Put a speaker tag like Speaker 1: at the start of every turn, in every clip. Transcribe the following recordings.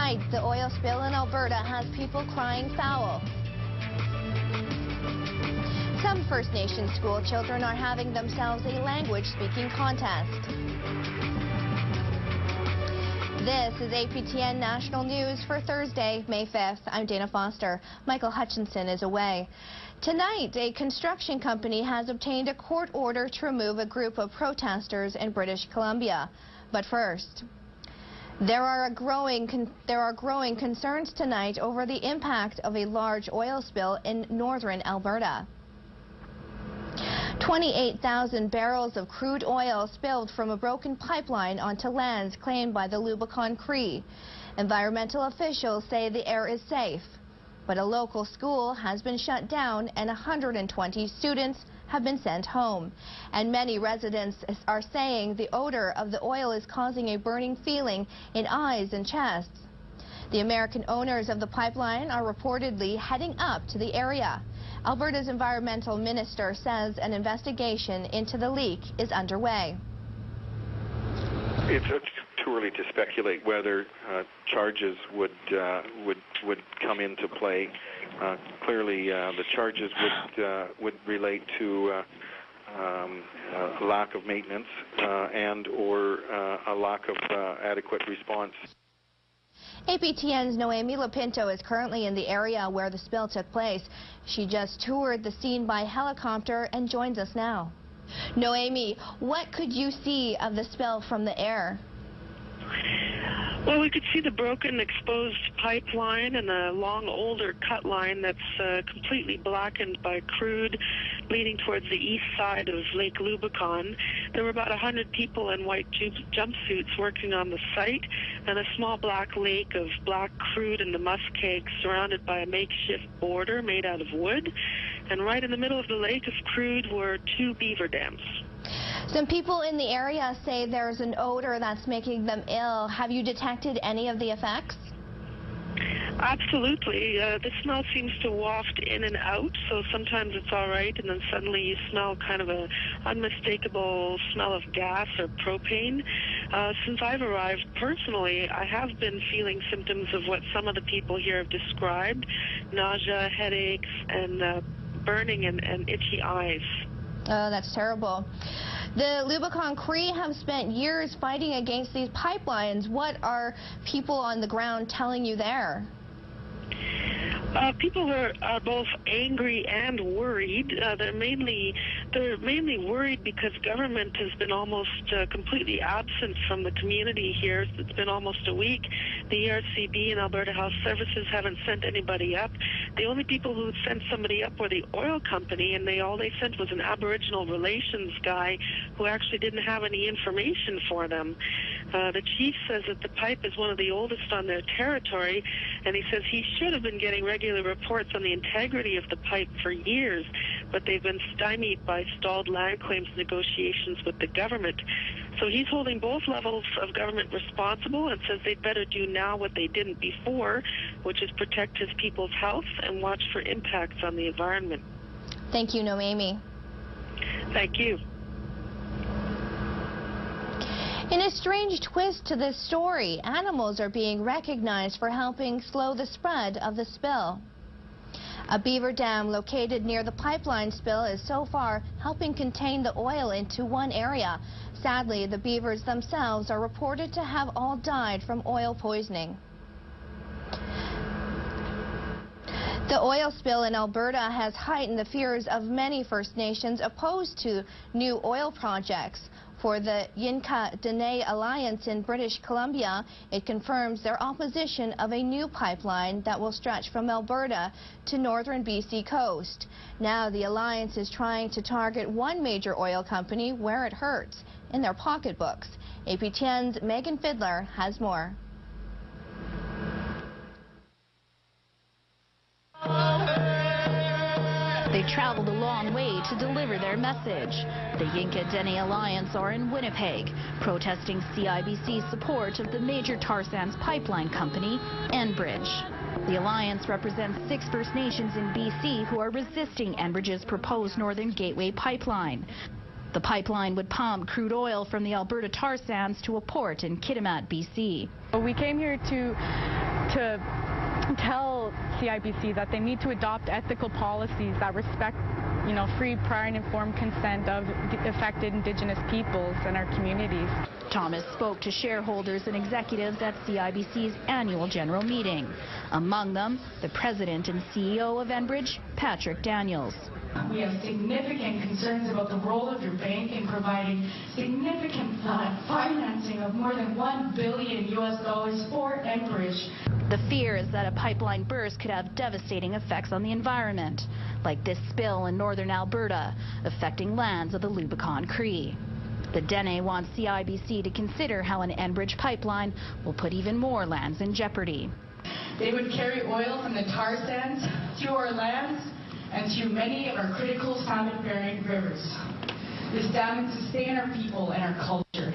Speaker 1: Tonight, the oil spill in Alberta has people crying foul. Some First Nations school children are having themselves a language-speaking contest. This is APTN National News for Thursday, May 5th. I'm Dana Foster. Michael Hutchinson is away. Tonight, a construction company has obtained a court order to remove a group of protesters in British Columbia. But first, there are growing concerns tonight over the impact of a large oil spill in northern Alberta. 28,000 barrels of crude oil spilled from a broken pipeline onto lands claimed by the Lubicon Cree. Environmental officials say the air is safe, but a local school has been shut down and 120 students have been sent home. And many residents are saying the odor of the oil is causing a burning feeling in eyes and chests. The American owners of the pipeline are reportedly heading up to the area. Alberta's environmental minister says an investigation into the leak is underway.
Speaker 2: It's too early to speculate whether charges would come into play. Clearly, the charges would relate to a lack of maintenance and/or a lack of adequate response.
Speaker 1: APTN's Noemi Lapinto is currently in the area where the spill took place. She just toured the scene by helicopter and joins us now. Noemi, what could you see of the spill from the air?
Speaker 3: Well, we could see the broken, exposed pipeline and a long, older cut line that's completely blackened by crude leading towards the east side of Lake Lubicon. There were about 100 people in white jumpsuits working on the site, and a small black lake of black crude in the muskeg surrounded by a makeshift border made out of wood. And right in the middle of the lake of crude were 2 beaver dams.
Speaker 1: Some people in the area say there's an odor that's making them ill. Have you detected any of the effects?
Speaker 3: Absolutely. The smell seems to waft in and out, so sometimes it's all right, and then suddenly you smell kind of an unmistakable smell of gas or propane. Since I've arrived personally, I have been feeling symptoms of what some of the people here have described: nausea, headaches, and burning and itchy eyes.
Speaker 1: Oh, that's terrible. The Lubicon Cree have spent years fighting against these pipelines. What are people on the ground telling you there?
Speaker 3: People are both angry and worried. They're mainly worried because government has been almost completely absent from the community here. It's been almost a week. The ERCB and Alberta Health Services haven't sent anybody up. The only people who sent somebody up were the oil company, and all they sent was an Aboriginal relations guy who actually didn't have any information for them. The chief says that the pipe is one of the oldest on their territory, and he says he should have been getting regular reports on the integrity of the pipe for years, but they've been stymied by stalled land claims negotiations with the government. So he's holding both levels of government responsible and says they'd better do now what they didn't before, which is protect his people's health and watch for impacts on the environment.
Speaker 1: Thank you, Noemi.
Speaker 3: Thank you.
Speaker 1: In a strange twist to this story, animals are being recognized for helping slow the spread of the spill. A beaver dam located near the pipeline spill is so far helping contain the oil into one area. Sadly, the beavers themselves are reported to have all died from oil poisoning. The oil spill in Alberta has heightened the fears of many First Nations opposed to new oil projects. For the Yinka Dene Alliance in British Columbia, it confirms their opposition of a new pipeline that will stretch from Alberta to northern BC coast. Now the alliance is trying to target one major oil company where it hurts, in their pocketbooks. APTN's Megan Fiddler has more.
Speaker 4: They traveled a long way to deliver their message. The Yinka Dene Alliance are in Winnipeg, protesting CIBC's support of the major tar sands pipeline company, Enbridge. The alliance represents 6 First Nations in BC who are resisting Enbridge's proposed Northern Gateway pipeline. The pipeline would pump crude oil from the Alberta tar sands to a port in Kitimat, BC.
Speaker 5: We came here to to tell CIBC that they need to adopt ethical policies that respect, free, prior and informed consent of the affected Indigenous peoples and our communities.
Speaker 4: Thomas spoke to shareholders and executives at CIBC's annual general meeting. Among them, the president and CEO of Enbridge, Patrick Daniels.
Speaker 6: We have significant concerns about the role of your bank in providing significant financing of more than $1 billion for Enbridge.
Speaker 4: The fear is that a pipeline burst could have devastating effects on the environment, like this spill in northern Alberta, affecting lands of the Lubicon Cree. The Dene wants CIBC to consider how an Enbridge pipeline will put even more lands in jeopardy.
Speaker 6: They would carry oil from the tar sands through our lands and through many of our critical salmon-bearing rivers. This dam would sustain our people and our culture.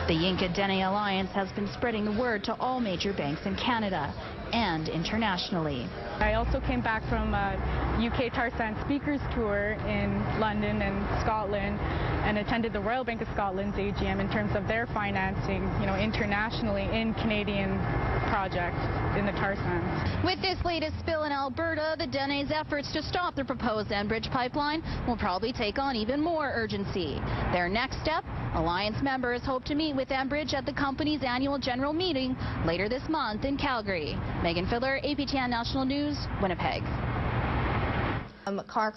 Speaker 4: The Yinka Dene Alliance has been spreading the word to all major banks in Canada and internationally.
Speaker 5: I also came back from a UK tar sand speakers tour in London and Scotland and attended the Royal Bank of Scotland's AGM in terms of their financing, internationally in Canadian projects in the tar sands.
Speaker 4: With this latest spill in Alberta, the Dene's efforts to stop the proposed Enbridge pipeline will probably take on even more urgency. Their next step, Alliance members hope to meet with Enbridge at the company's annual general meeting later this month in Calgary. Megan Filler, APTN National News, Winnipeg.
Speaker 1: Car